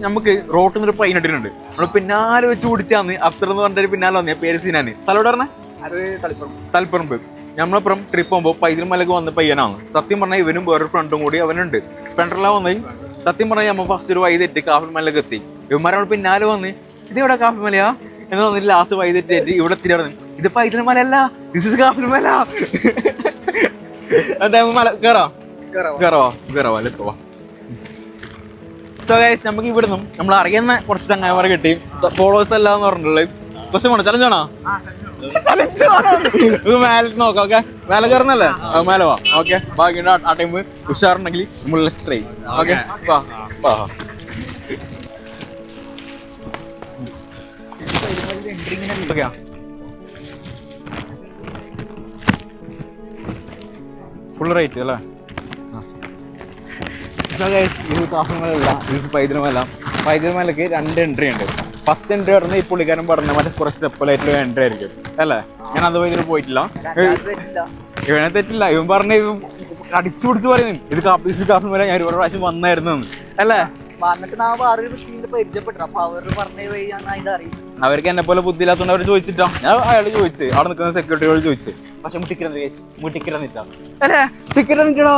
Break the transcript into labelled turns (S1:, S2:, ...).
S1: നമുക്ക് റോട്ടിൽ നിന്ന് ഒരു പൈൻ ഇട്ടിട്ടുണ്ട്. നമ്മൾ പിന്നാലെ വെച്ച് കുടിച്ചാന്ന് അഫ്തർ എന്ന് പറഞ്ഞൊരു പിന്നാലെ വന്നേ പേര് സീനാന്. സ്ഥലം പറഞ്ഞേ തളിപ്പറമ്പ്. നമ്മളപ്പുറം ട്രിപ്പ് പോകുമ്പോൾ പൈതൽമലക്ക് വന്ന പയ്യനാണ്. സത്യം പറഞ്ഞാൽ ഇവനും വേറൊരു ഫ്രണ്ടും കൂടി അവനുണ്ട്. സ്പെൻഡറിലാണ് വന്നത്. സത്യം പറഞ്ഞാൽ നമ്മൾ ഫസ്റ്റ് ഒരു വൈതെറ്റി കാഫിമലക്ക് എത്തി. ഇവന്മാരാണ് പിന്നാലെ വന്ന് ഇത് ഇവിടെ കാഫിമലയാ എന്ന് വന്നിട്ട് ലാസ്റ്റ് വൈതെറ്റി ഇവിടെ എത്തിയാണ്. ഇത് പൈതൽമല, ദിസ് ഇസ് കാഫിമല. മല കയറാവാ ലെറ്റ്സ് ഗോ. സോ ഗൈസ് നമുക്ക് ഇവിടുന്ന് നമ്മൾ അറിയുന്ന കുറച്ച് ചങ്ങായിമാരെ കിട്ടി. ഫോളോവേഴ്സ് അല്ല എന്ന് പറഞ്ഞിട്ടുള്ളത്. പക്ഷെ വേണോ ചലഞ്ചാണോ? മേലെ നോക്കാം. ഓക്കെ മേലെ കയറുന്നല്ലേ? മേലെ വാ. ഓക്കെ ബാക്കി ആ ടൈം ഉഷാറുണ്ടെങ്കിൽ നമ്മൾ ട്രൈ. ഓക്കെ വാ. ഫുൾ റേറ്റ് അല്ലേ? ഇത് കാഫിമലല്ല, ഇത് പൈതൽമല. പൈതൽമലക്ക് 2 എൻട്രി ഉണ്ട്. ഫസ്റ്റ് എൻട്രി പറഞ്ഞാൽ ഈ പുള്ളിക്കാരൻ പറഞ്ഞ മറ്റേ കുറച്ച് സ്റ്റെപ്പിലായിട്ടുള്ള എൻട്രി ആയിരിക്കും അല്ലേ? ഞാൻ അതുപോലെ ഇതിൽ പോയിട്ടില്ല. ഇവനെ തെറ്റില്ല. ഇവൻ പറഞ്ഞ അടിച്ചു പിടിച്ച് പറയുന്നു ഇത് കാഫിമല ഞാൻ ഒരു പ്രാവശ്യം വന്നായിരുന്നു അല്ലേ? അവർക്ക് എന്നെ പോലെ ബുദ്ധിയില്ലാത്തതുകൊണ്ട് അവർ ചോദിച്ചിട്ടാ. ഞാൻ അയാൾ ചോദിച്ചു, അവിടെ നിൽക്കുന്ന സെക്യൂരിറ്റിയോട് ചോദിച്ചു. പക്ഷെ ടിക്കറ്റ് അല്ലേ ടിക്കറ്റ് നിൽക്കാം ടിക്കറ്റ് നിൽക്കണോ?